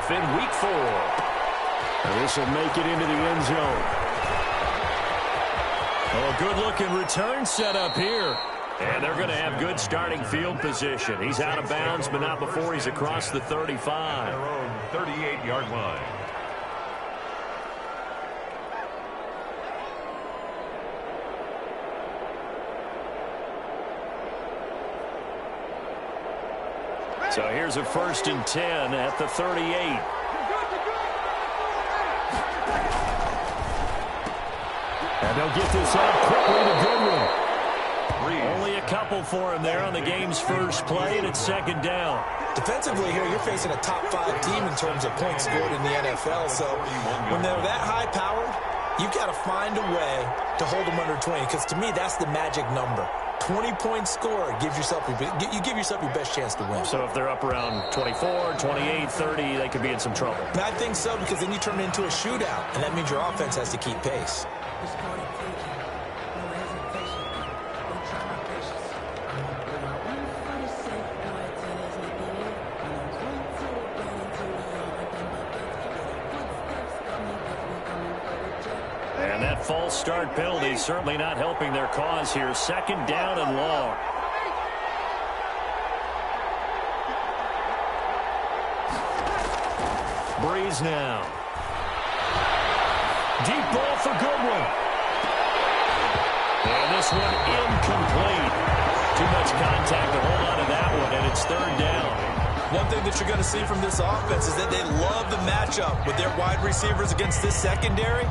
off in week 4. And this will make it into the end zone. Oh, good-looking return set up here. And they're going to have good starting field position. He's out of bounds, but not before he's across the 35. Their own 38-yard line. So here's a 1st and 10 at the 38. And they'll get this out quickly to Goodwin. Only a couple for him there on the game's first play, and it's 2nd down. Defensively here, you're facing a top-5 team in terms of points scored in the NFL. So when they're that high-powered, you've got to find a way to hold them under 20, because to me, that's the magic number. 20-point score gives yourself you give yourself your best chance to win. So if they're up around 24, 28, 30, they could be in some trouble. And I think so, because then you turn it into a shootout, and that means your offense has to keep pace. And that false start penalty certainly not helping their cause here. 2nd down and long. Breeze now. Deep ball for Goodwin. And this one incomplete. Too much contact to hold on to that one, and it's 3rd down. One thing that you're going to see from this offense is that they love the matchup with their wide receivers against this secondary.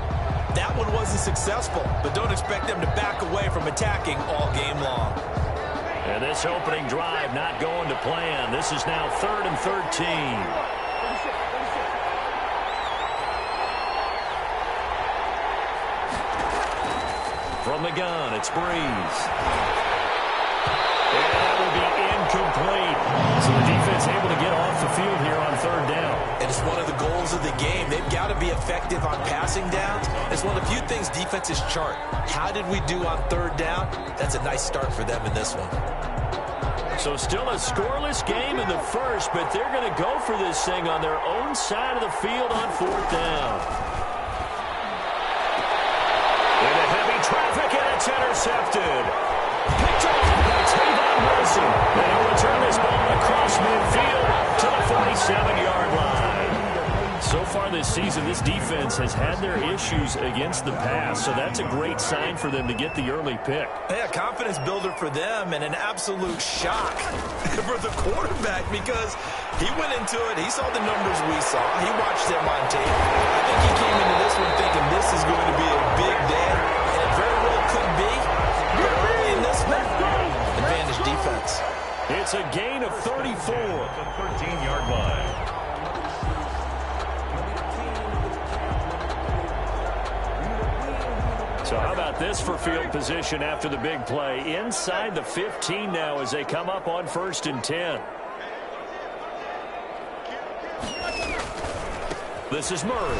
That one wasn't successful, but don't expect them to back away from attacking all game long. And this opening drive not going to plan. This is now 3rd and 13. From the gun, it's Breeze. And that will be incomplete. So the defense able to get off the field here on 3rd down. And it's one of the goals of the game. They've got to be effective on passing downs. It's one of the few things defenses chart. How did we do on 3rd down? That's a nice start for them in this one. So still a scoreless game in the first, but they're going to go for this thing on their own side of the field on 4th down. Into heavy traffic, and it's intercepted. Picked off by Tavon Wilson. And he'll return this ball across midfield to the 47-yard line. So far this season, this defense has had their issues against the pass, so that's a great sign for them to get the early pick. Yeah, confidence builder for them, and an absolute shock for the quarterback, because he went into it, he saw the numbers we saw, he watched them on tape. I think he came into this one thinking this is going to be a big day, and it very well could be. But early in this one, advantage defense. It's a gain of 34. The 13-yard line. So how about this for field position after the big play? Inside the 15 now as they come up on 1st and 10. This is Murray.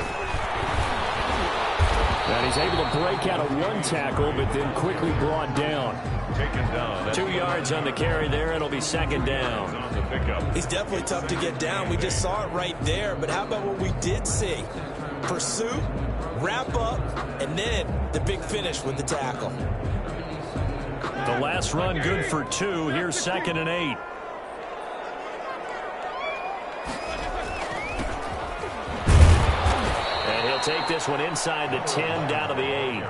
And he's able to break out of one tackle, but then quickly brought down. Taken down. 2 yards on the carry there, and it'll be 2nd down. On the pickup. He's definitely tough to get down. We just saw it right there. But how about what we did see? Pursuit, wrap up, and then the big finish with the tackle. The last run good for 2. Here's 2nd and 8. And he'll take this one inside the 10 down to the 8.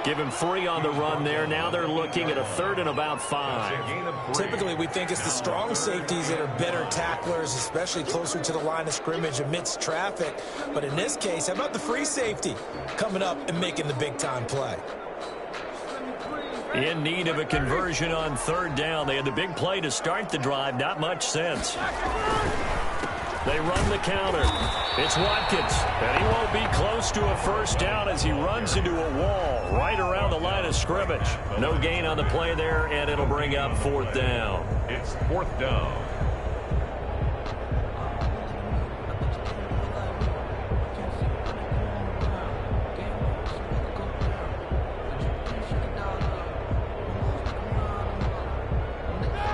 Give him free on the run there. Now they're looking at a 3rd and about 5. Typically, we think it's the strong safeties that are better tacklers, especially closer to the line of scrimmage amidst traffic. But in this case, how about the free safety coming up and making the big-time play? In need of a conversion on 3rd down. They had the big play to start the drive. Not much sense. They run the counter. It's Watkins, and he won't be close to a 1st down as he runs into a wall right around the line of scrimmage. No gain on the play there, and it'll bring up 4th down. It's 4th down.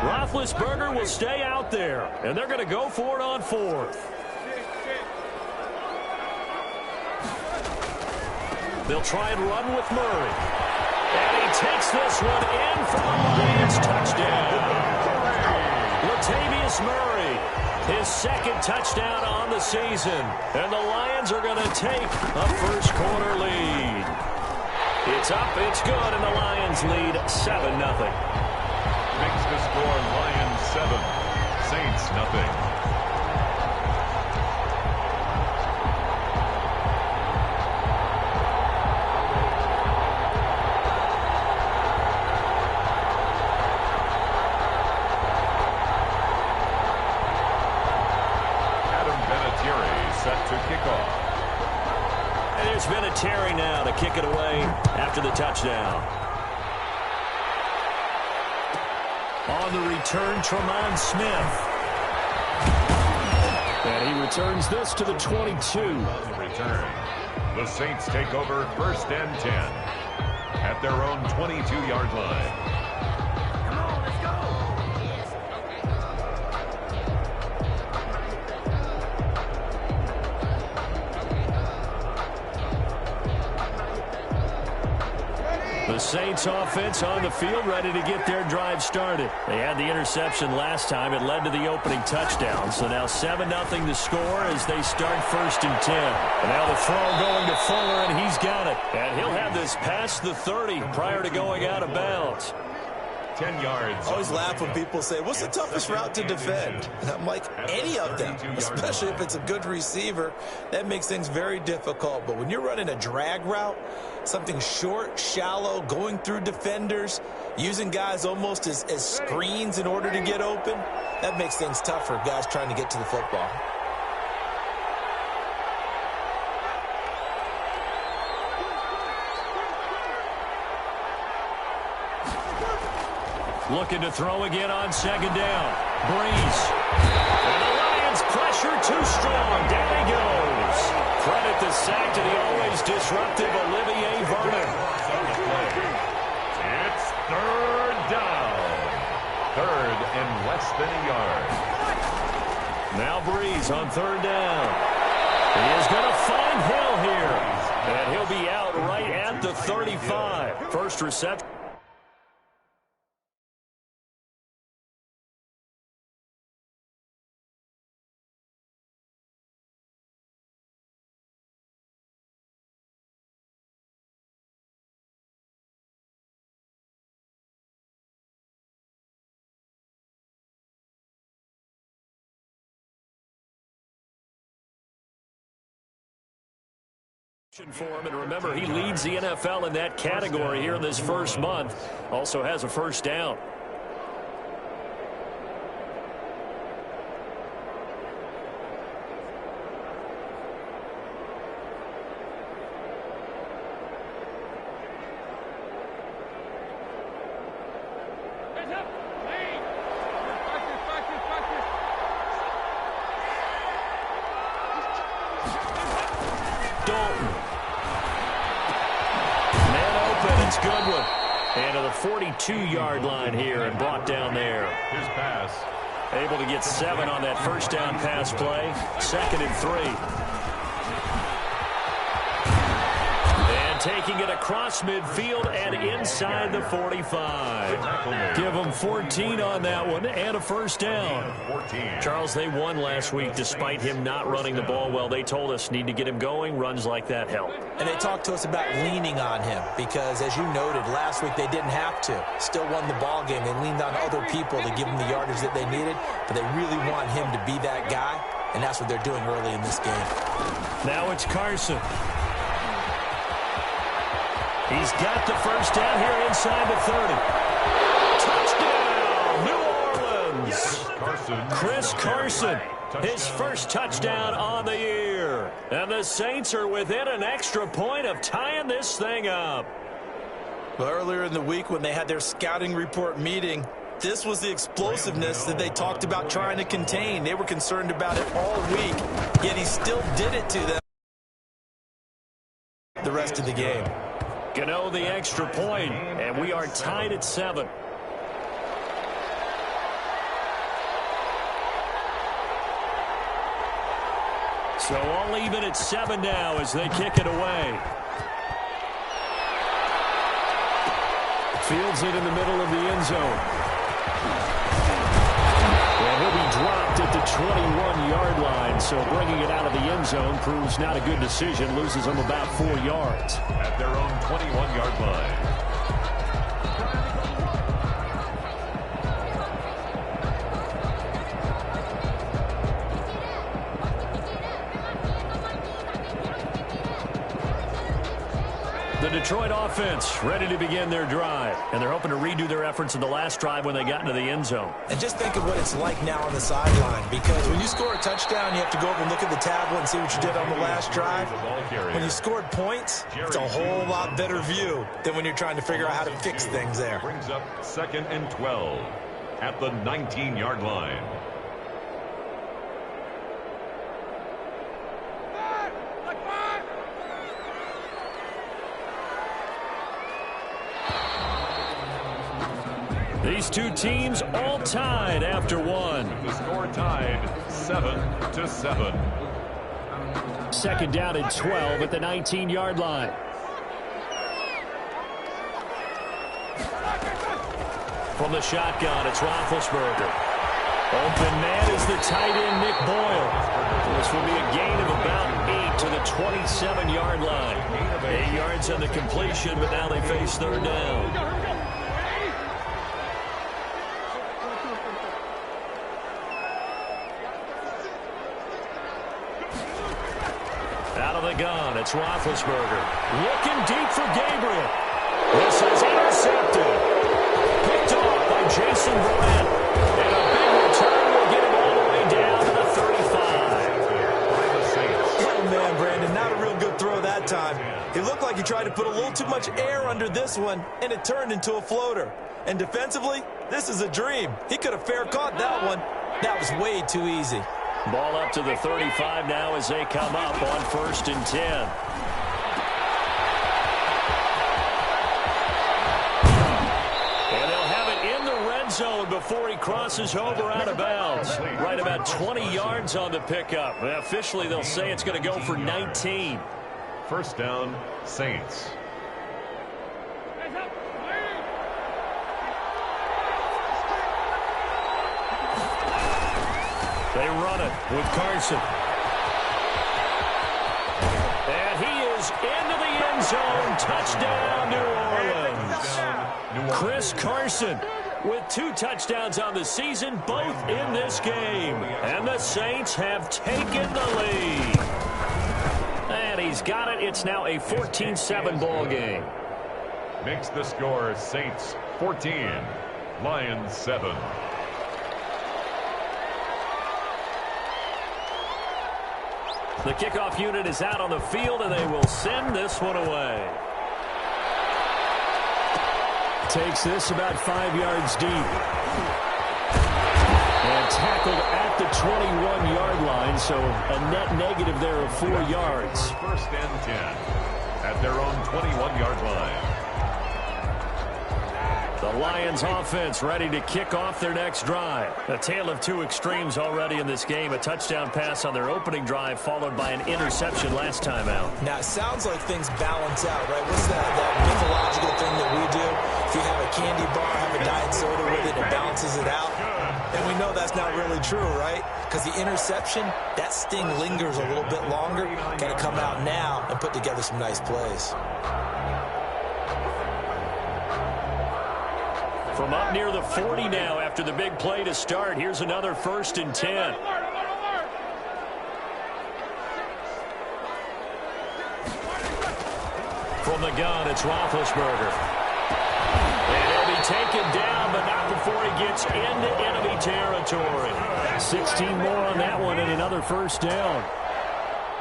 Roethlisberger will stay out there, and they're going to go for it on 4th. They'll try and run with Murray. And he takes this one in for the Lions touchdown. Latavius Murray, his second touchdown on the season. And the Lions are going to take a first quarter lead. It's up, it's good, and the Lions lead 7-0. Makes the score Lions 7, Saints nothing. Set to kick off. And there's been a Terry now to kick it away after the touchdown. On the return, Tremont Smith. And he returns this to the 22. On the return, the Saints take over 1st and 10 at their own 22-yard line. The Saints offense on the field, ready to get their drive started. They had the interception last time. It led to the opening touchdown. So now 7-0 to score as they start 1st and 10. And now the throw going to Fuller, and he's got it. And he'll have this past the 30 prior to going out of bounds. 10 yards. I always laugh when people say, what's the toughest route to defend? And I'm like, any of them, especially if it's a good receiver. That makes things very difficult. But when you're running a drag route, something short, shallow, going through defenders, using guys almost as screens in order to get open, that makes things tough for guys trying to get to the football. Looking to throw again on 2nd down. Breeze. And the Lions pressure too strong. Down he goes. Credit the sack to the always disruptive Olivier Vernon. It's 3rd down. 3rd and less than a yard. Now Breeze on 3rd down. He is going to find Hill here. And he'll be out right at the 35. First reception. For him, and remember, he leads the NFL in that category here in this first month. Also has a first down. It's Goodwin. And to the 42-yard line here and brought down there. His pass. Able to get 7 on that first down pass play. 2nd and 3. And taking it across midfield and inside the 45. Give them 14 on that one and a first down. 14. Charles, they won last week despite him not running the ball well. They told us need to get him going. Runs like that help. And they talked to us about leaning on him because, as you noted, last week they didn't have to. Still won the ball game. They leaned on other people to give them the yardage that they needed, but they really want him to be that guy, and that's what they're doing early in this game. Now it's Carson. He's got the first down here inside the 30. Touchdown, New Orleans. Chris Carson. His first touchdown on the year. And the Saints are within an extra point of tying this thing up. Well, earlier in the week when they had their scouting report meeting, this was the explosiveness that they talked about trying to contain. They were concerned about it all week, yet he still did it to them the rest of the game. Gano the extra point, and we are tied at 7. So all even at 7 now as they kick it away. Fields it in the middle of the end zone. And he'll be dropped at the 21-yard line, so bringing it out of the end zone proves not a good decision. Loses them about 4 yards. At their own 21-yard line. The Detroit offense ready to begin their drive, and they're hoping to redo their efforts in the last drive when they got into the end zone. And just think of what it's like now on the sideline, because when you score a touchdown, you have to go over and look at the tablet and see what you did on the last drive. When you scored points, it's a whole lot better view than when you're trying to figure out how to fix things there. Brings up 2nd and 12 at the 19-yard line. These two teams all tied after one. The score tied 7-7. 2nd down and 12 at the 19-yard line. From the shotgun, it's Roethlisberger. Open man is the tight end, Nick Boyle. This will be a gain of about 8 to the 27-yard line. 8 yards on the completion, but now they face 3rd down. Out of the gun, it's Roethlisberger. Looking deep for Gabriel. This is intercepted. Picked off by Jason Verrett. And a big return will get him all the way down to the 35. Oh, man, Brandon, not a real good throw that time. He looked like he tried to put a little too much air under this one, and it turned into a floater. And defensively, this is a dream. He could have fair caught that one. That was way too easy. Ball up to the 35 now as they come up on 1st and 10. And they'll have it in the red zone before he crosses over out of bounds. Right about 20 yards on the pickup. Officially, they'll say it's going to go for 19. 1st down, Saints. They run it with Carson. And he is into the end zone. Touchdown, New Orleans. Chris Carson with 2 touchdowns on the season, both in this game. And the Saints have taken the lead. And he's got it. It's now a 14-7 ball game. Makes the score Saints 14, Lions 7. The kickoff unit is out on the field, and they will send this one away. Takes this about 5 yards deep. And tackled at the 21-yard line, so a net negative there of 4 yards. 1st and 10 at their own 21-yard line. The Lions offense ready to kick off their next drive. A tale of 2 extremes already in this game. A touchdown pass on their opening drive followed by an interception last time out. Now, it sounds like things balance out, right? What's that mythological thing that we do? If you have a candy bar, have a diet soda with it, it balances it out. And we know that's not really true, right? Because the interception, that sting lingers a little bit longer. Got to come out now and put together some nice plays. From up near the 40 now after the big play to start. Here's another 1st and 10. From the gun, it's Roethlisberger. And he'll be taken down, but not before he gets into enemy territory. 16 more on that one and another 1st down.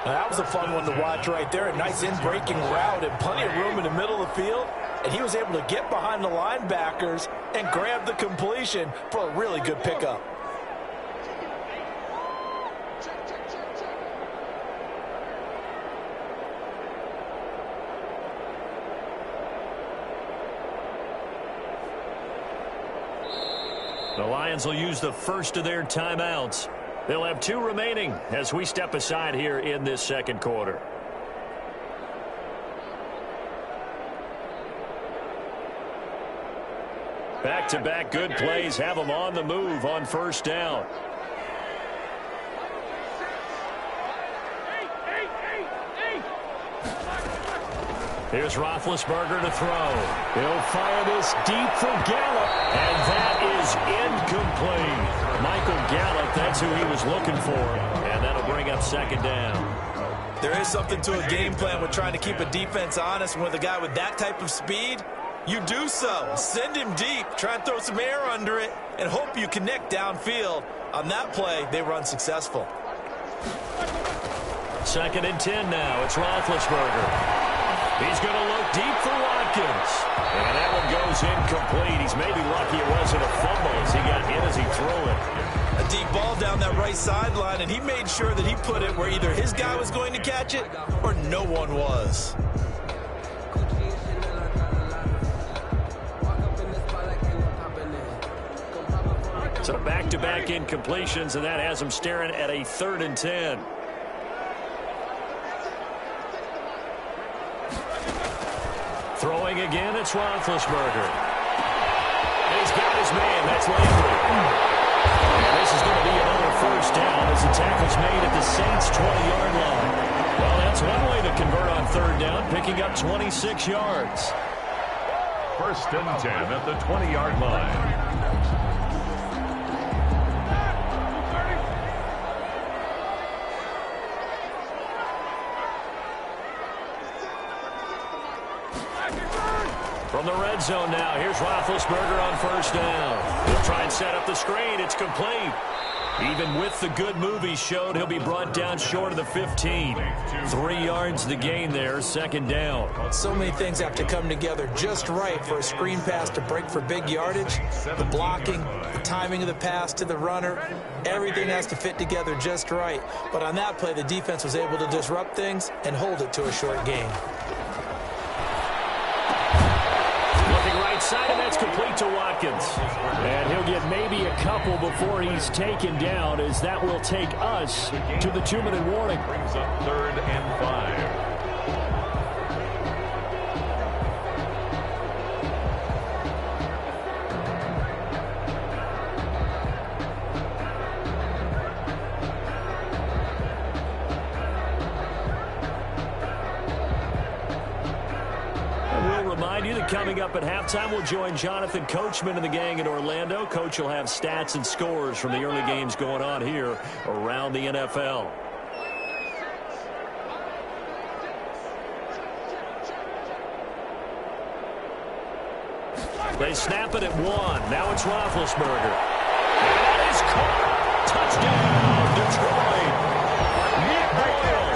Now, that was a fun one to watch right there. A nice in-breaking route and plenty of room in the middle of the field. And he was able to get behind the linebackers and grab the completion for a really good pickup. The Lions will use the first of their timeouts. They'll have 2 remaining as we step aside here in this 2nd quarter. Back-to-back good plays have them on the move on first down. Here's Roethlisberger to throw. He'll fire this deep for Gallup, and that is incomplete. Michael Gallup, that's who he was looking for, and that'll bring up second down. There is something to a game plan with trying to keep a defense honest. With a guy with that type of speed, you do so. Send him deep, try and throw some air under it, and hope you connect downfield. On that play, they were unsuccessful. 2nd and 10 now. It's Roethlisberger. He's going to look deep for Watkins. And that one goes incomplete. He's maybe lucky it wasn't a fumble as he got hit as he threw it. A deep ball down that right sideline, and he made sure that he put it where either his guy was going to catch it or no one was. So back-to-back incompletions, and that has him staring at a 3rd and 10. Throwing again, it's Roethlisberger. And he's got his man. That's Landry. And this is going to be another first down as the tackle's made at the Saints' 20-yard line. Well, that's one way to convert on 3rd down, picking up 26 yards. 1st and 10 at the 20-yard line. From the red zone now, here's Roethlisberger on first down. He'll try and set up the screen. It's complete. Even with the good move he showed, he'll be brought down short of the 15. 3 yards the gain there, 2nd down. So many things have to come together just right for a screen pass to break for big yardage. The blocking, the timing of the pass to the runner, everything has to fit together just right. But on that play, the defense was able to disrupt things and hold it to a short gain. Side, and that's complete to Watkins. And he'll get maybe a couple before he's taken down, as that will take us to the 2-minute warning. Brings up 3rd and 5. Coming up at halftime, we'll join Jonathan Coachman and the gang in Orlando. Coach will have stats and scores from the early games going on here around the NFL. They snap it at 1. Now it's Roethlisberger. And that is caught. Touchdown, Detroit. Nick Boyle,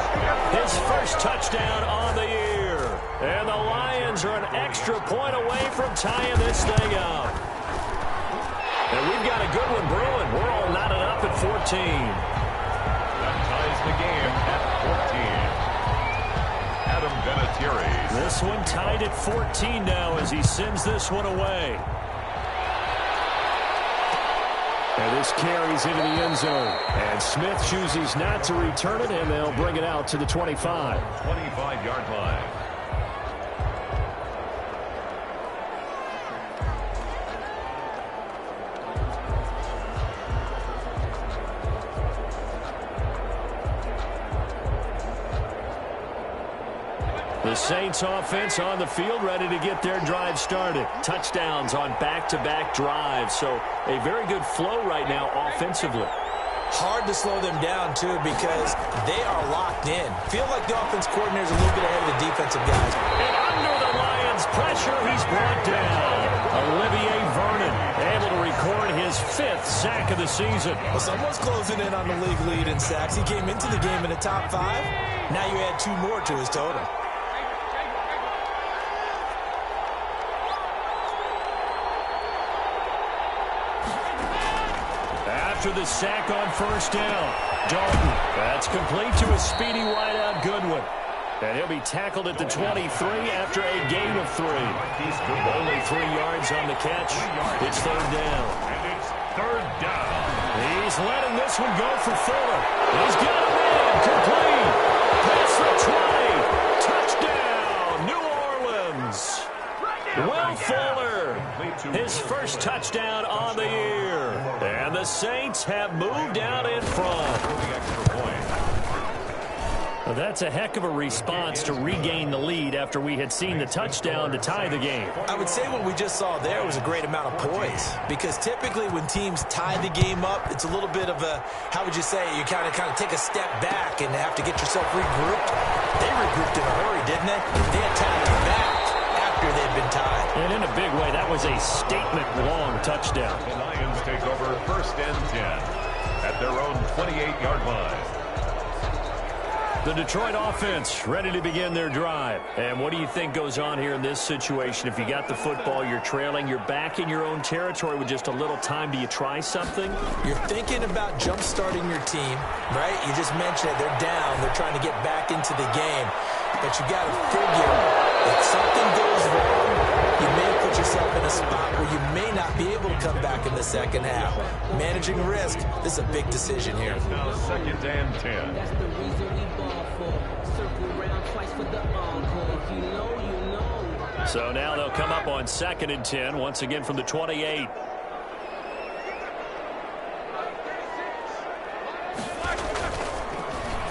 his first touchdown on the year. And the Lions are an extra point away from tying this thing up. And we've got a good one brewing. We're all knotted up at 14. That ties the game at 14. Adam Vinatieri. This one tied at 14 now as he sends this one away. And this carries into the end zone. And Smith chooses not to return it, and they'll bring it out to the 25. 25-yard line. The Saints offense on the field, ready to get their drive started. Touchdowns on back-to-back drives. So a very good flow right now offensively. Hard to slow them down, too, because they are locked in. Feel like the offense coordinator is a little bit ahead of the defensive guys. And under the Lions' pressure, he's brought down. Olivier Vernon able to record his 5th sack of the season. Well, someone's closing in on the league lead in sacks. He came into the game in the top 5. Now you add 2 more to his total. After the sack on first down, Dalton. That's complete to a speedy wideout Goodwin. And he'll be tackled at the 23 after a gain of 3. Only 3 yards on the catch. It's 3rd down. And it's 3rd down. He's letting this one go for Fuller. He's got a man. Complete. Past the 20. Touchdown, New Orleans. Will Fuller. His first first touchdown on the year. And the Saints have moved out in front. Well, that's a heck of a response to regain the lead after we had seen the touchdown to tie the game. I would say what we just saw there was a great amount of poise, because typically when teams tie the game up, it's a little bit of a, how would you say, you kind of take a step back and have to get yourself regrouped. They regrouped in a hurry, didn't they? They attacked back after they'd been tied. And in a big way, that was a statement-long touchdown. The Lions take over 1st and 10 at their own 28-yard line. The Detroit offense ready to begin their drive. And what do you think goes on here in this situation? If you got the football, you're trailing, you're back in your own territory with just a little time. Do you try something? You're thinking about jump-starting your team, right? You just mentioned it. They're down. They're trying to get back into the game. But you got to figure if something goes wrong, you may put yourself in a spot where you may not be able to come back in the second half. Managing risk, this is a big decision here. Now 2nd and 10. That's the reason we ball for. Circle around twice for the encore. If you know, you know. So now they'll come up on 2nd and 10, once again from the 28.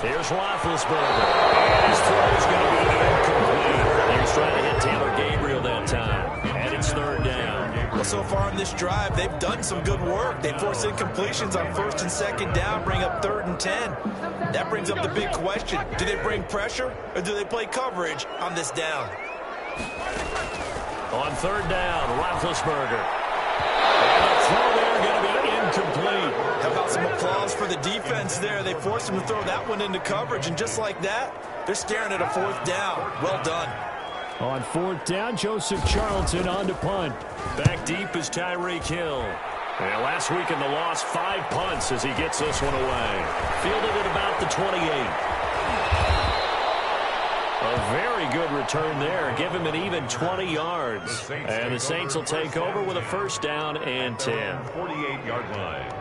Here's Roethlisberger. And his throw is going to be incomplete. He was trying to hit Taylor Gabriel that time. And it's 3rd down. Well, so far on this drive, they've done some good work. They forced incompletions on 1st and 2nd down, bring up 3rd and 10. That brings up the big question. Do they bring pressure or do they play coverage on this down? On 3rd down, Roethlisberger. And the throw there going to be incomplete. How about some applause for the defense there? They forced him to throw that one into coverage, and just like that, they're staring at a 4th down. Well done. On 4th down, Joseph Charlton on to punt. Back deep is Tyreek Hill. And last week in the loss, 5 punts as he gets this one away. Fielded at about the 28. A very good return there. Give him an even 20 yards. And the Saints will take over with a 1st down and 10. 48-yard line.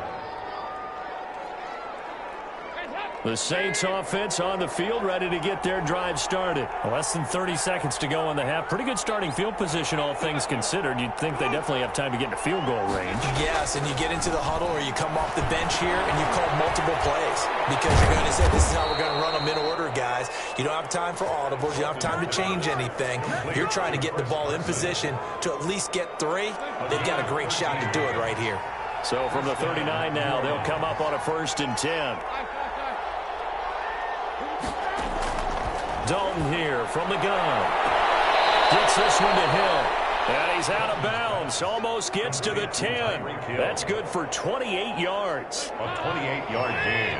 The Saints offense on the field, ready to get their drive started. Less than 30 seconds to go in the half. Pretty good starting field position, all things considered. You'd think they definitely have time to get into field goal range. Yes, and you get into the huddle or you come off the bench here and you call multiple plays because you're going to say, this is how we're going to run them in order, guys. You don't have time for audibles. You don't have time to change anything. You're trying to get the ball in position to at least get 3. They've got a great shot to do it right here. So from the 39 now, they'll come up on a 1st and 10. Dalton here from the gun. Gets this one to Hill. And he's out of bounds. Almost gets to the 10. That's good for 28 yards. A 28-yard gain.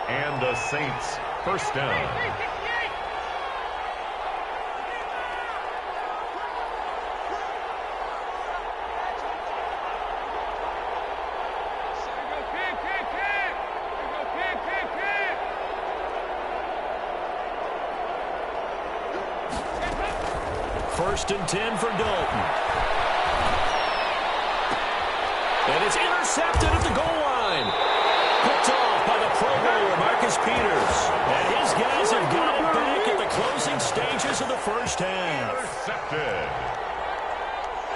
And the Saints 1st down. First and 10 for Dalton. And it's intercepted at the goal line. Picked off by the Pro Bowler, Marcus Peters. And his guys have got it back at the closing stages of the 1st half. Intercepted.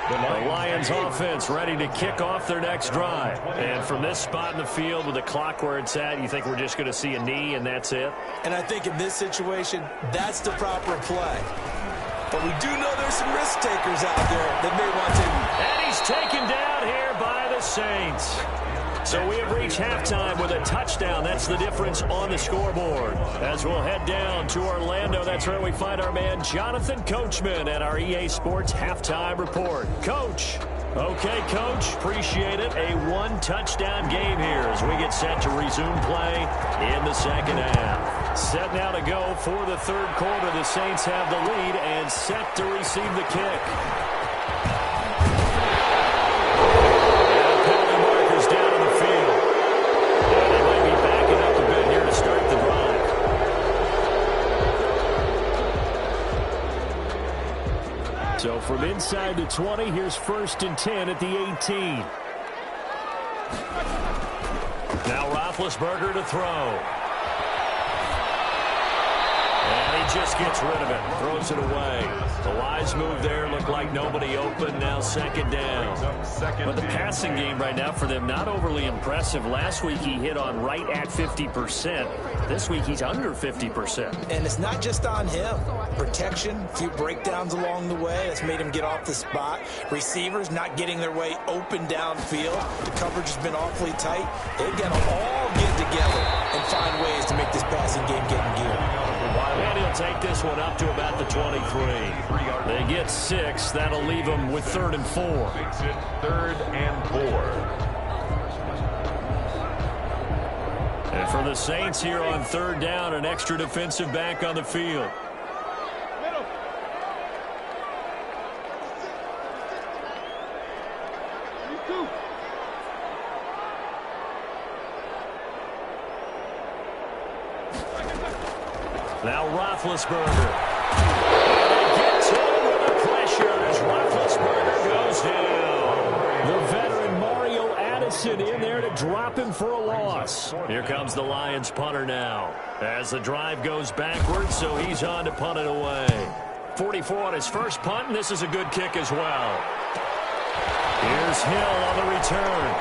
The Lions offense ready to kick off their next drive. And from this spot in the field with the clock where it's at, you think we're just going to see a knee and that's it? And I think in this situation, that's the proper play. But we do know there's some risk takers out there that may want to. And he's taken down here by the Saints. So we have reached halftime with a touchdown. That's the difference on the scoreboard. As we'll head down to Orlando, that's where we find our man Jonathan Coachman at our EA Sports Halftime Report. Coach. Okay, Coach. Appreciate it. A 1-touchdown game here as we get set to resume play in the second half. Set now to go for the 3rd quarter. The Saints have the lead and set to receive the kick. And penalty markers down on the field. And they might be backing up a bit here to start the drive. So from inside the 20, here's 1st and 10 at the 18. Now Roethlisberger to throw. And he just gets rid of it, throws it away. The wise move there, looked like nobody open, now second down. But the passing game right now for them, not overly impressive. Last week he hit on right at 50%. This week he's under 50%. And it's not just on him. Protection, a few breakdowns along the way. That's made him get off the spot. Receivers not getting their way open downfield. The coverage has been awfully tight. They've got to all get together and find ways to make this passing game get in gear. And he'll take this one up to about the 23. They get 6. That'll leave them with 3rd and 4. Makes it 3rd and 4. And for the Saints here on 3rd down, an extra defensive back on the field. Now Roethlisberger. Gets home with the pressure as Roethlisberger goes down. The veteran Mario Addison in there to drop him for a loss. Here comes the Lions punter now. As the drive goes backwards, so he's on to punt it away. 44 on his first punt, and this is a good kick as well. Here's Hill on the return.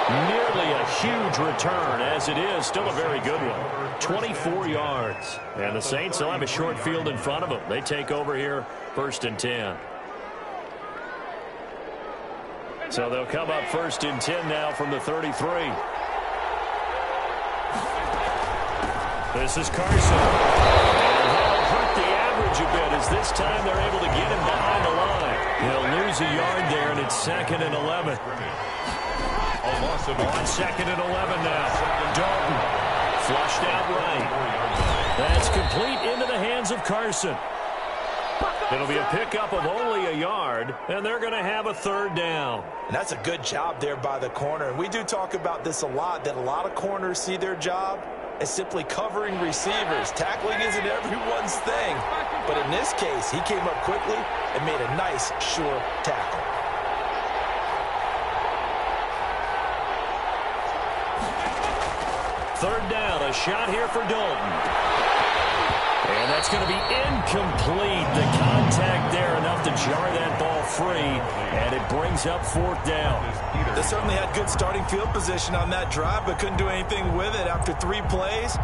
Nearly a huge return, as it is still a very good one. 24 yards. And the Saints will have a short field in front of them. They take over here, 1st and 10. So they'll come up 1st and 10 now from the 33. This is Carson. And that'll hurt the average a bit, as this time they're able to get him behind the line. He'll lose a yard there, and it's 2nd and 11. On 2nd and 11 now. Dalton flushed out right. That's complete into the hands of Carson. It'll be a pickup of only a yard, and they're going to have a 3rd down. And that's a good job there by the corner. And we do talk about this a lot, that a lot of corners see their job as simply covering receivers. Tackling isn't everyone's thing. But in this case, he came up quickly and made a nice, sure tackle. Third down, a shot here for Dalton. And that's going to be incomplete. The contact there enough to jar that ball free, and it brings up 4th down. They certainly had good starting field position on that drive, but couldn't do anything with it after 3 plays.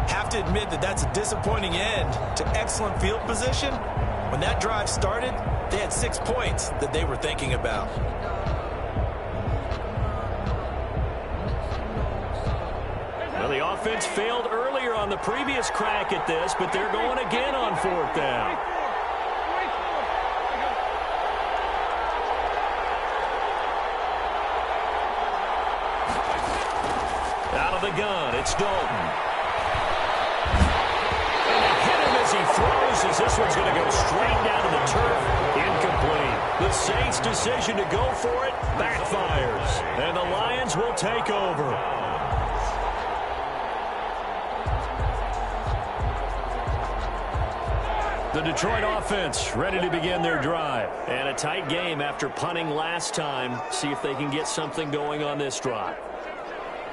Have to admit that that's a disappointing end to excellent field position. When that drive started, they had 6 points that they were thinking about. Well, the offense failed earlier on the previous crack at this, but they're going again on 4th down. Out of the gun, it's Dalton. And they hit him as he throws, as this one's going to go straight down to the turf. Incomplete. The Saints' decision to go for it backfires, and the Lions will take over. The Detroit offense ready to begin their drive. And a tight game after punting last time. See if they can get something going on this drive.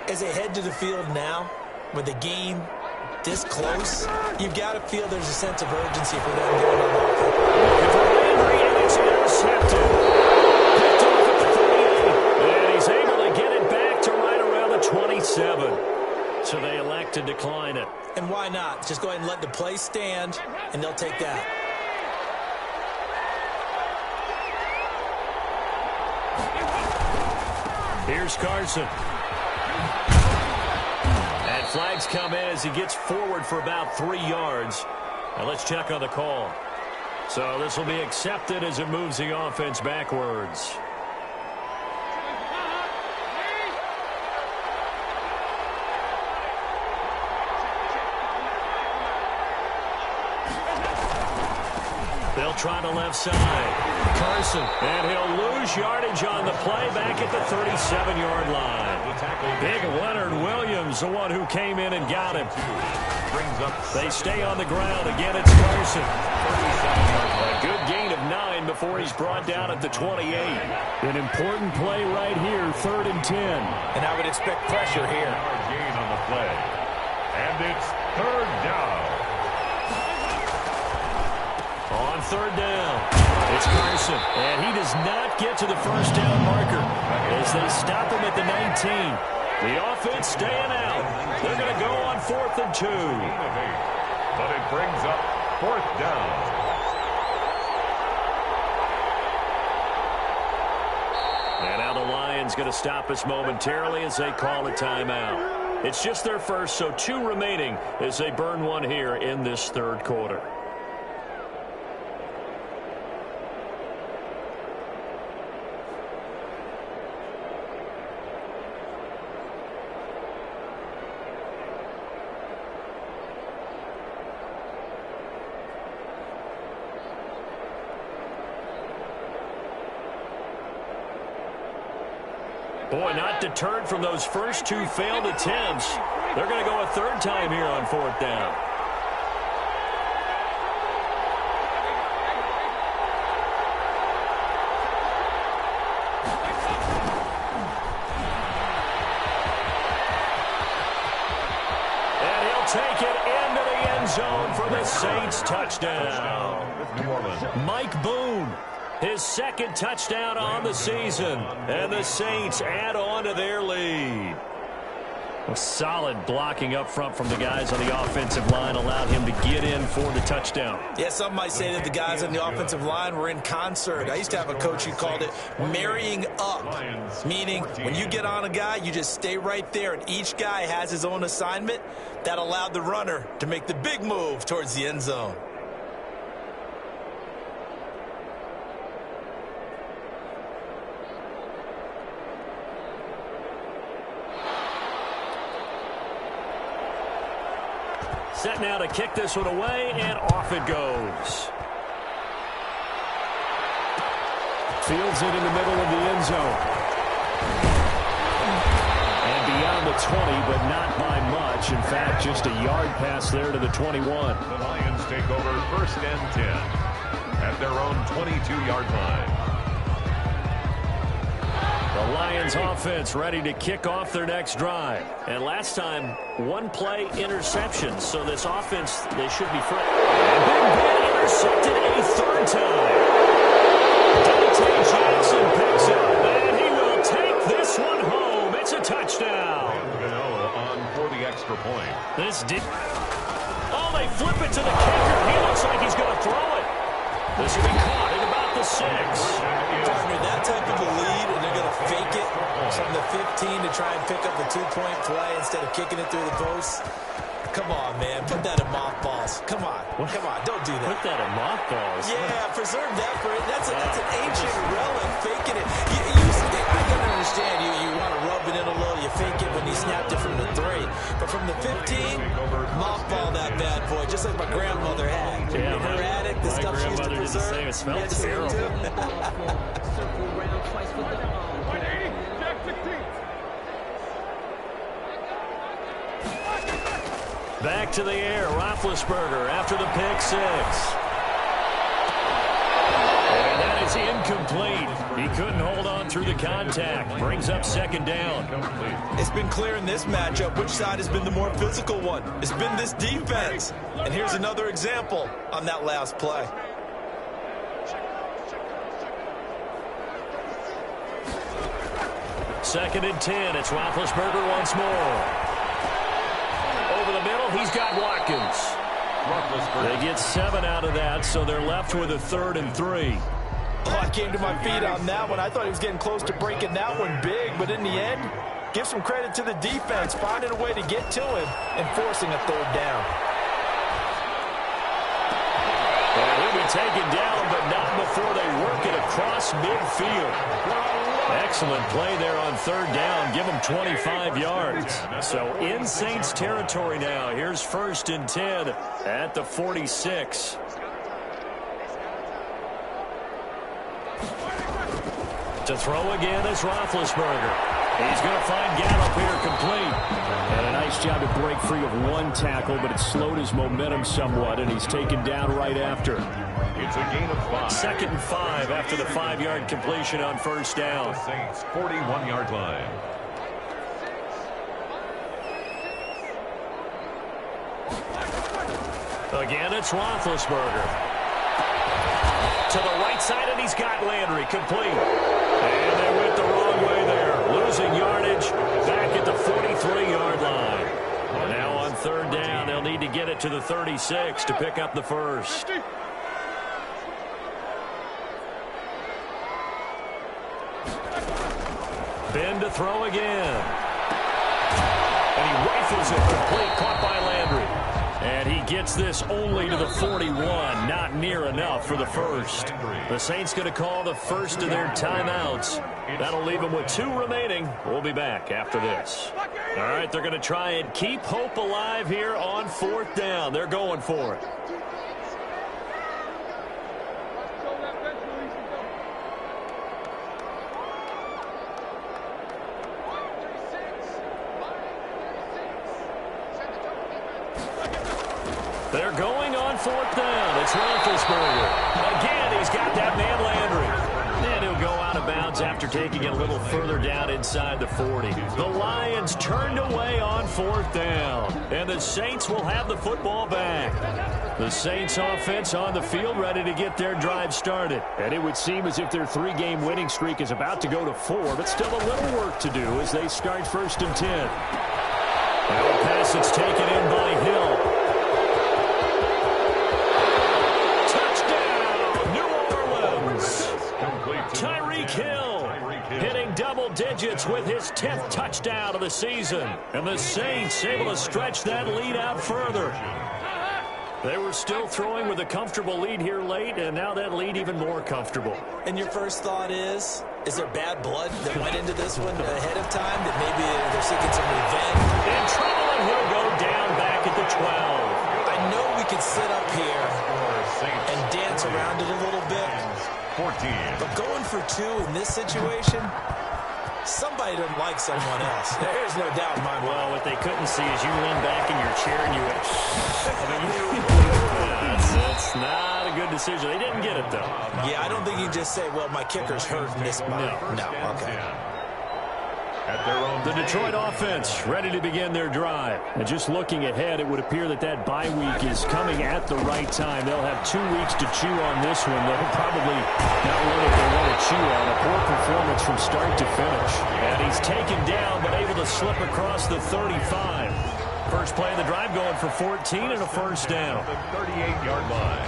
As they head to the field now, with the game this close, you've got to feel there's a sense of urgency for them going on offense. Looking for Landry, and it's intercepted. Picked off at the 38. And he's able to get it back to right around the 27. So they elect to decline it. And why not? Just go ahead and let the play stand, and they'll take that. Here's Carson. And flags come in as he gets forward for about 3 yards. Now let's check on the call. So this will be accepted as it moves the offense backwards. They'll try the left side. Carson. And he'll lose yardage on the play back at the 37-yard line. Big Leonard Williams, the one who came in and got him. They stay on the ground. Again, it's Carson. A good gain of 9 before he's brought down at the 28. An important play right here, 3rd and 10. And I would expect pressure here. Gain on the play. And third down. It's Carson, and he does not get to the first down marker as they stop him at the 19. The offense staying out. They're going to go on 4th and 2. But it brings up 4th down. And now the Lions going to stop us momentarily as they call a timeout. It's just their first, so 2 remaining as they burn one here in this third quarter. Boy, not deterred from those first 2 failed attempts. They're going to go a third time here on 4th down. And he'll take it into the end zone for the Saints touchdown. Mike Boone. His second touchdown on the season. And the Saints add on to their lead. A solid blocking up front from the guys on the offensive line allowed him to get in for the touchdown. Yeah, some might say that the guys on the offensive line were in concert. I used to have a coach who called it marrying up, meaning when you get on a guy, you just stay right there, and each guy has his own assignment. That allowed the runner to make the big move towards the end zone. Set now to kick this one away, and off it goes. Fields it in the middle of the end zone. And beyond the 20, but not by much. In fact, just a yard pass there to the 21. The Lions take over 1st and 10 at their own 22-yard line. The Lions offense ready to kick off their next drive. And last time, 1-play interception. So this offense, they should be fresh. Big Ben intercepted a third time. Dante Jackson picks up, and he will take this one home. It's a touchdown. On for the extra point. Oh, they flip it to the kicker. He looks like he's going to throw it. This will be caught at about the 6. Partner, that type of a lead, and they're going to fake it from the 15 to try and pick up a 2-point play instead of kicking it through the post. Come on, man. Put that in mothballs. Come on. Come on. Don't do that. Put that in mothballs? Yeah, preserve that for it. That's an ancient relic, faking it. I can understand you want to rub it in a little. You fake it when you snapped it from the 3. But from the 15, mothball that bad boy, just like my grandmother had. Yeah, in her attic, the stuff she used to preserve. It smells terrible. Circle round twice for the Back to the air, Roethlisberger after the pick 6. And that is incomplete. He couldn't hold on through the contact. Brings up 2nd down. It's been clear in this matchup which side has been the more physical one. It's been this defense. And here's another example on that last play. Second and 10. It's Roethlisberger once more. Over the middle, he's got Watkins. They get 7 out of that, so they're left with a 3rd and 3. Oh, I came to my feet on that one. I thought he was getting close to breaking that one big, but in the end, give some credit to the defense, finding a way to get to him and forcing a 3rd down. And he'll be taken down, but not before they work it across midfield. Excellent play there on 3rd down. Give them 25 yards. So in Saints territory now. Here's 1st and 10 at the 46. To throw again is Roethlisberger. He's going to find Gallup here complete. And a nice job to break free of 1 tackle, but it slowed his momentum somewhat, and he's taken down right after. It's a gain of 5. 2nd and 5 after the 5-yard completion on 1st down. Saints 41-yard line. Again, it's Roethlisberger. To the right side, and he's got Landry complete. And they went the wrong way there. Losing yardage back at the 43-yard line. And now on third down, they'll need to get it to the 36 to pick up the first. Ben to throw again. And he rifles it complete, caught by Landry. And he gets this only to the 41, not near enough for the first. The Saints going to call the first of their timeouts. That'll leave them with 2 remaining. We'll be back after this. All right, they're going to try and keep hope alive here on 4th down. They're going for it. They're going on 4th down. It's Roethlisberger. Again, he's got that man Landry. And he'll go out of bounds after taking it a little further down inside the 40. The Lions turned away on 4th down. And the Saints will have the football back. The Saints offense on the field ready to get their drive started. And it would seem as if their 3-game winning streak is about to go to 4, but still a little work to do as they start 1st and 10. Now a pass that's taken in by Hill. Tyreek Hill hitting double digits with his 10th touchdown of the season. And the Saints able to stretch that lead out further. They were still throwing with a comfortable lead here late, and now that lead even more comfortable. And your first thought is there bad blood that went into this one ahead of time, that maybe they're seeking some revenge? In trouble, and he'll go down back at the 12. I know we could sit up here and dance around it a little bit. 14. But going for 2 in this situation, somebody doesn't like someone else. There's no doubt in my mind. Well, what they couldn't see is you lean back in your chair and you went, that's not a good decision. They didn't get it, though. Yeah, I don't think you just say, well, my kicker's hurt in this spot. No, okay. At their own The Detroit offense ready to begin their drive. And just looking ahead, it would appear that bye week is coming at the right time. They'll have 2 weeks to chew on this one. They'll probably not one that they want to chew on. A poor performance from start to finish. And he's taken down, but able to slip across the 35. First play of the drive going for 14 and a first down. the 38-yard line.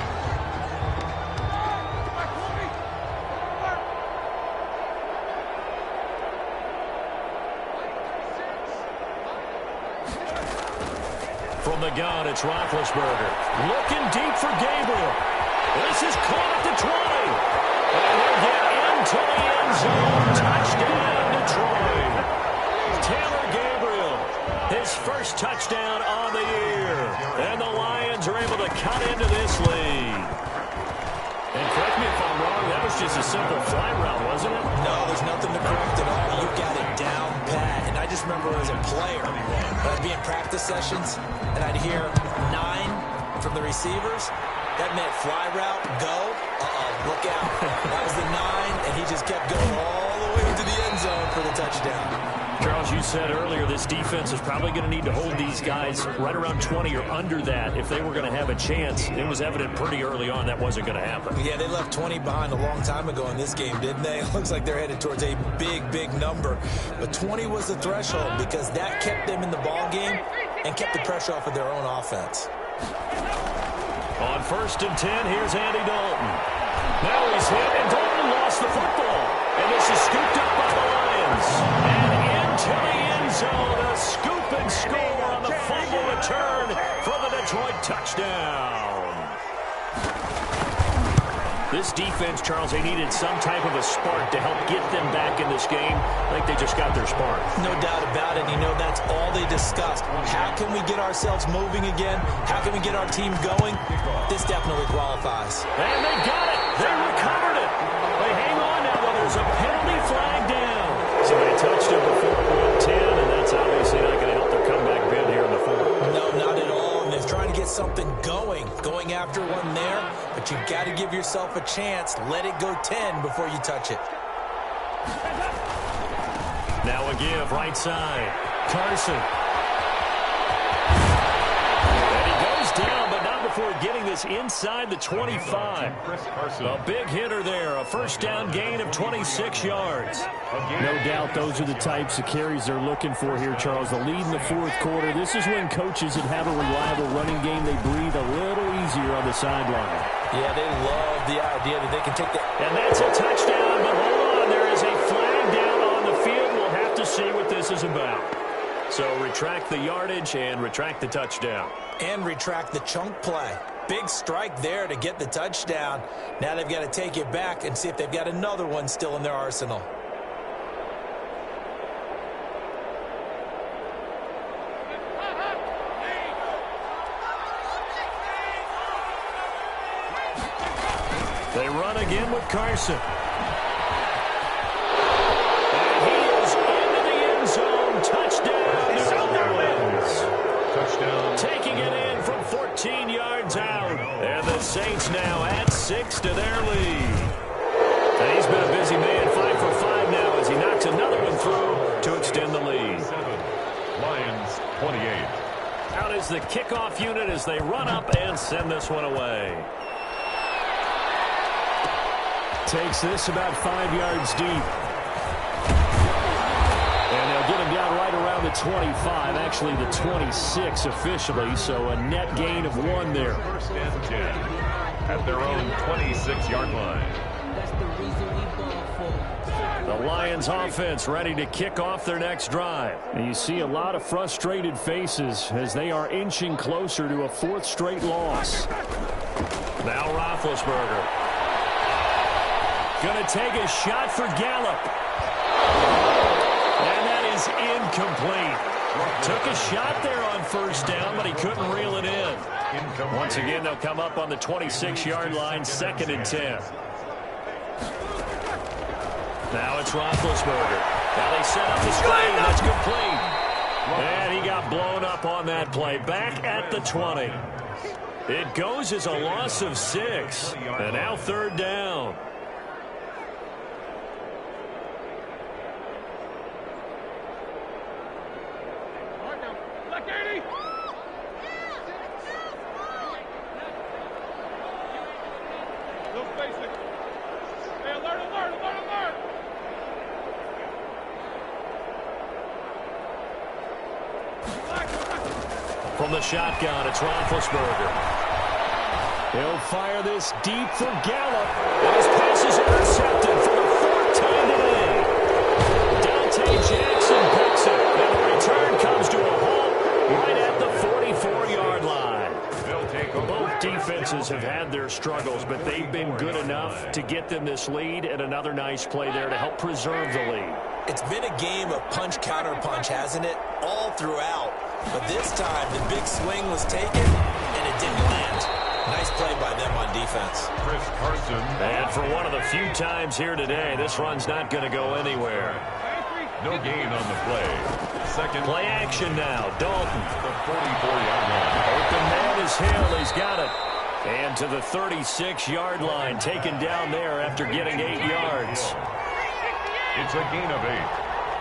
From the gun, it's Roethlisberger. Looking deep for Gabriel. This is caught at the 20. And they'll get into the end zone. Touchdown, Detroit. Taylor Gabriel, his first touchdown on the year. And the Lions are able to cut into this lead. And correct me if I'm wrong, that was just a simple fly route, wasn't it? No, there's nothing to correct at all. You got it down pat. And I just remember as a player, I'd be in practice sessions, and I'd hear 9 from the receivers. That meant fly route, go. Look out. That was the 9, and he just kept going all the way to the end zone for the touchdown. Charles, you said earlier this defense is probably going to need to hold these guys right around 20 or under that if they were going to have a chance. It was evident pretty early on that wasn't going to happen. Yeah, they left 20 behind a long time ago in this game, didn't they? It looks like they're headed towards a big, big number. But 20 was the threshold because that kept them in the ball game and kept the pressure off of their own offense. On 1st and 10, here's Andy Dalton. Now he's hit, and Dalton lost the football. And this is scooped up by the Lions. And into the end zone, a scoop and score on the fumble return for the Detroit touchdown. This defense, Charles, they needed some type of a spark to help get them back in this game. I think they just got their spark. No doubt about it. You know, that's all they discussed. How can we get ourselves moving again? How can we get our team going? This definitely qualifies. And they got it. They recovered it. They hang on now, though. There's a penalty flag down. So they touched him before it went 10, and that's obviously not going to help their comeback bid here in the 4th. No, not at all. And they're trying to get something going after one there. But you got to give yourself a chance. Let it go 10 before you touch it. Now a give, right side. Carson. And he goes down, but not before getting this inside the 25. A big hitter there, a first down gain of 26 yards. No doubt those are the types of carries they're looking for here, Charles. The lead in the fourth quarter. This is when coaches that have a reliable running game, they breathe a little easier on the sideline. Yeah, they love the idea that they can take the... And that's a touchdown, but hold on. There is a flag down on the field. We'll have to see what this is about. So retract the yardage and retract the touchdown. And retract the chunk play. Big strike there to get the touchdown. Now they've got to take it back and see if they've got another one still in their arsenal. They run again with Carson. And he is into the end zone. Touchdown, New Orleans. Touchdown. Taking it in from 14 yards out. And the Saints now add 6 to their lead. And he's been a busy man, 5 for 5 now as he knocks another one through to extend the lead. 7. Lions 28. Out is the kickoff unit as they run up and send this one away. Takes this about 5 yards deep. And they'll get him down right around the 25, actually the 26 officially, so a net gain of 1 there. First and 10 at their own 26-yard line. That's the reason we ball for. The Lions offense ready to kick off their next drive. And you see a lot of frustrated faces as they are inching closer to a 4th straight loss. Now Roethlisberger. Going to take a shot for Gallup. And that is incomplete. Took a shot there on first down, but he couldn't reel it in. Once again, they'll come up on the 26-yard line, 2nd and 10. Now it's Roethlisberger. Now they set up the screen. That's complete. And he got blown up on that play. Back at the 20. It goes as a loss of 6. And now 3rd down. From the shotgun, it's Roethlisberger. He'll fire this deep for Gallup. And his pass is intercepted for the 4th time today. Dante Jackson picks it. And the return comes to a halt right at the 44-yard line. Both defenses have had their struggles, but they've been good enough to get them this lead, and another nice play there to help preserve the lead. It's been a game of punch-counter-punch, hasn't it? All throughout. But this time, the big swing was taken, and it didn't land. Nice play by them on defense. Chris Carson. And for one of the few times here today, this run's not going to go anywhere. No gain on the play. Second. Play action now. Dalton. The 44-yard line. Open man is Hill. He's got it. And to the 36-yard line, taken down there after getting 8 yards. It's a gain of 8.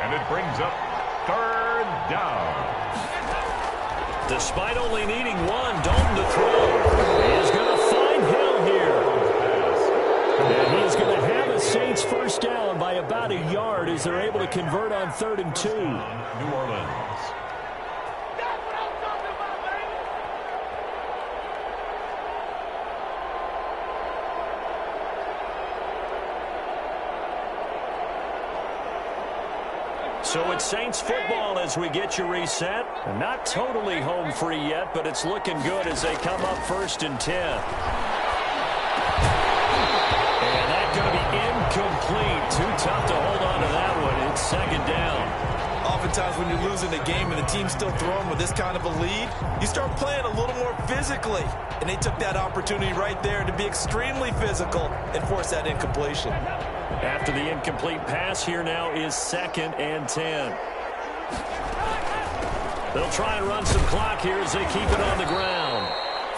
And it brings up 3rd down. Despite only needing 1, Dalton to throw. He is going to find Hill here. And he is going to have a Saints first down by about a yard as they're able to convert on 3rd and 2. New Orleans. So it's Saints football as we get you reset. Not totally home free yet, but it's looking good as they come up 1st and 10. And that's going to be incomplete. Too tough to hold on to that one. It's 2nd down. Oftentimes when you're losing a game and the team's still throwing with this kind of a lead, you start playing a little more physically. And they took that opportunity right there to be extremely physical and force that incompletion. After the incomplete pass, here now is 2nd and 10. They'll try and run some clock here as they keep it on the ground.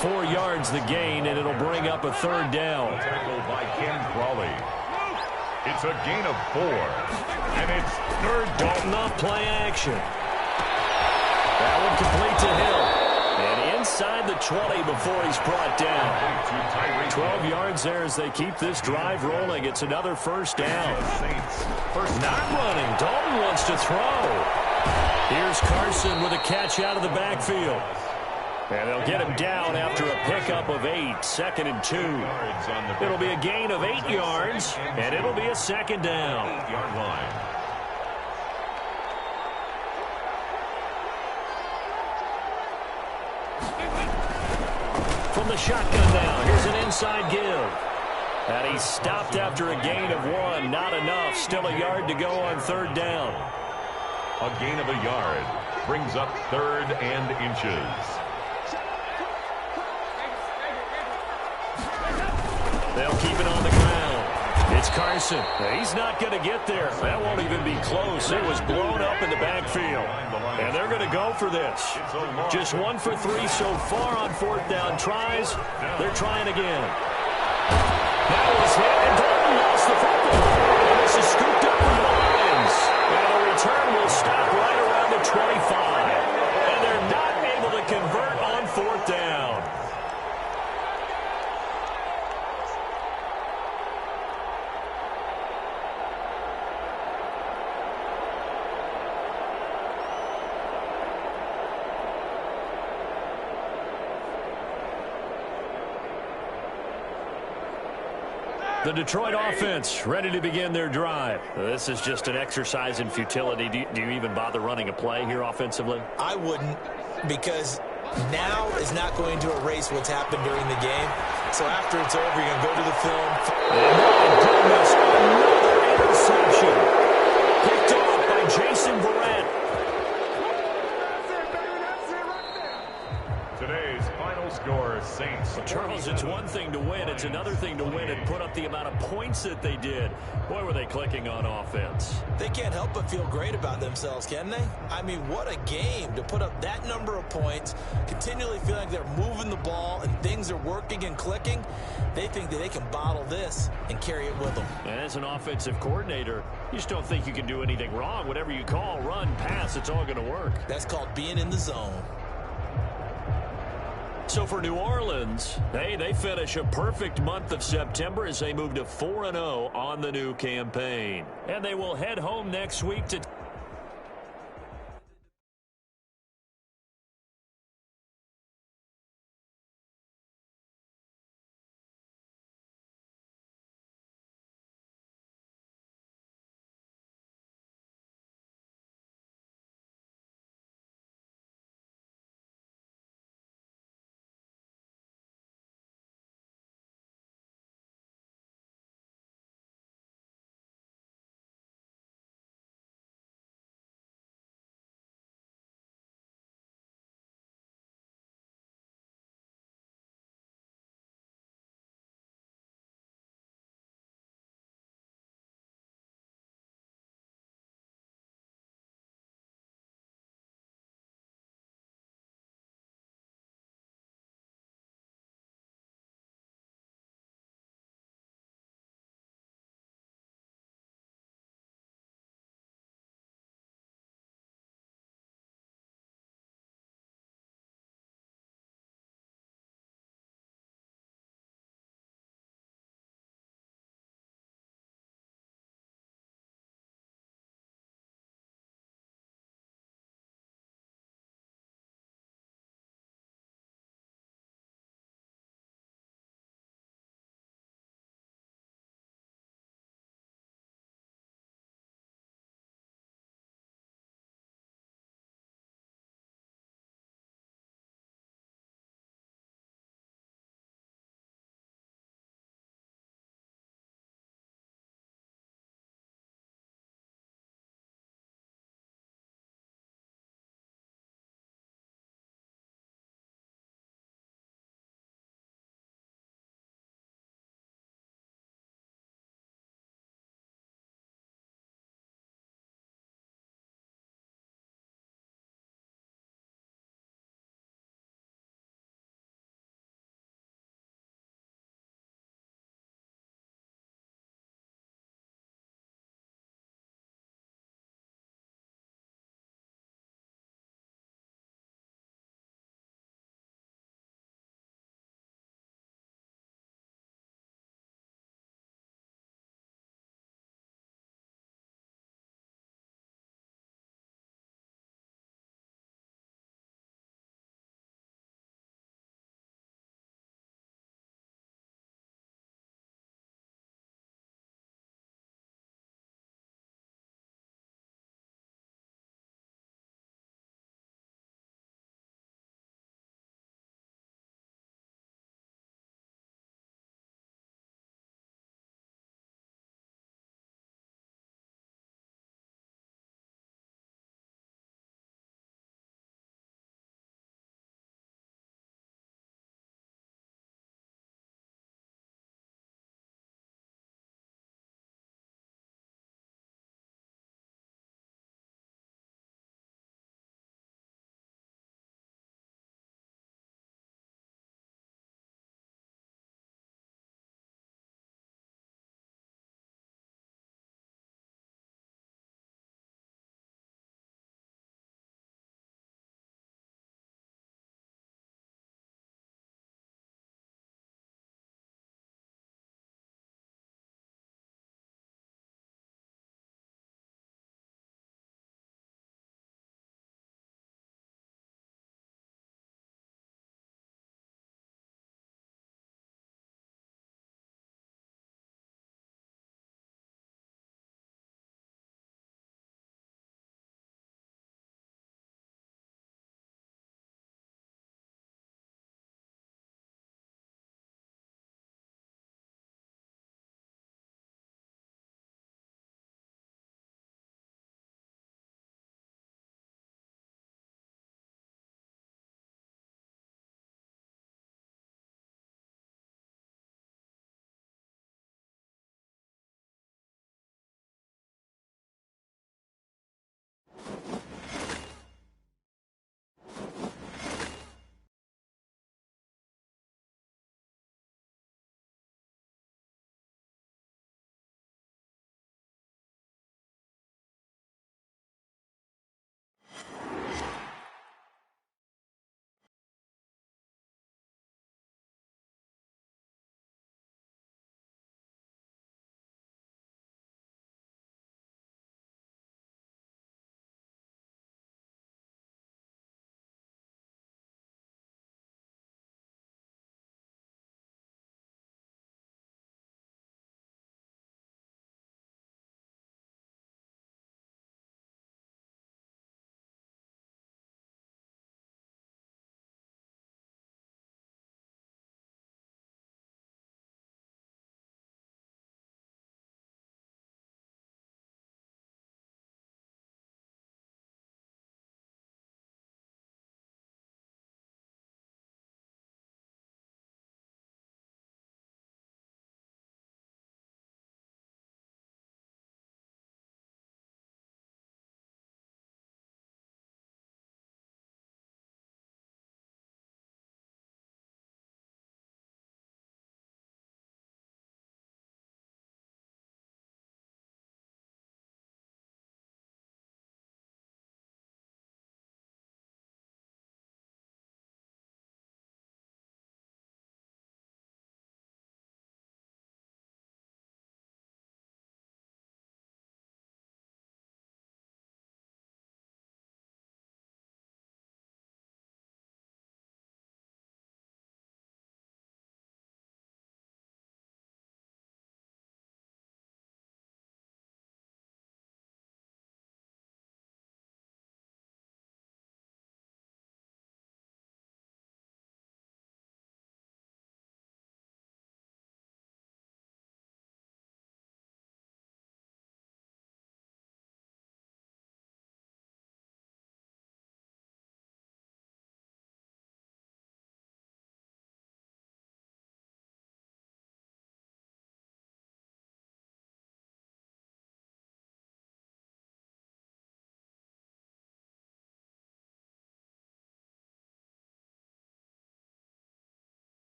4 yards the gain, and it'll bring up a 3rd down. Tackled by Ken Crawley. It's a gain of 4. And it's 3rd down. Dalton off play action. That one complete to Hill. And inside the 20 before he's brought down. 12 yards there as they keep this drive rolling. It's another first down. Not running. Dalton wants to throw. Here's Carson with a catch out of the backfield. And they'll get him down after a pickup of 8, 2nd and 2. It'll be a gain of 8 yards, and it'll be a second down. 8-yard line. From the shotgun now, here's an inside give. And he's stopped after a gain of 1. Not enough. Still a yard to go on 3rd down. A gain of a yard brings up 3rd and inches. They'll keep it on the ground. It's Carson. He's not going to get there. That won't even be close. It was blown up in the backfield. And they're going to go for this. Just 1 for 3 so far on 4th down tries. They're trying again. That was hit, and Dalton lost the football. And this is scooped up from the Lions. And the return will stop right around the 25. And they're not able to convert on 4th down. The Detroit offense ready to begin their drive. This is just an exercise in futility. Do you even bother running a play here offensively? I wouldn't, because now is not going to erase what's happened during the game. So after it's over, you're going to go to the film. Oh, my goodness, another interception. Picked off by Jason Verrett. Today's final score, Saints. Charles, it's one thing to win. It's another thing to win and put up the amount of points that they did. Boy, were they clicking on offense. They can't help but feel great about themselves, can they? I mean, what a game to put up that number of points, continually feeling like they're moving the ball and things are working and clicking. They think that they can bottle this and carry it with them. And as an offensive coordinator, you just don't think you can do anything wrong. Whatever you call, run, pass, it's all going to work. That's called being in the zone. So for New Orleans, they finish a perfect month of September as they move to 4-0 on the new campaign. And they will head home next week to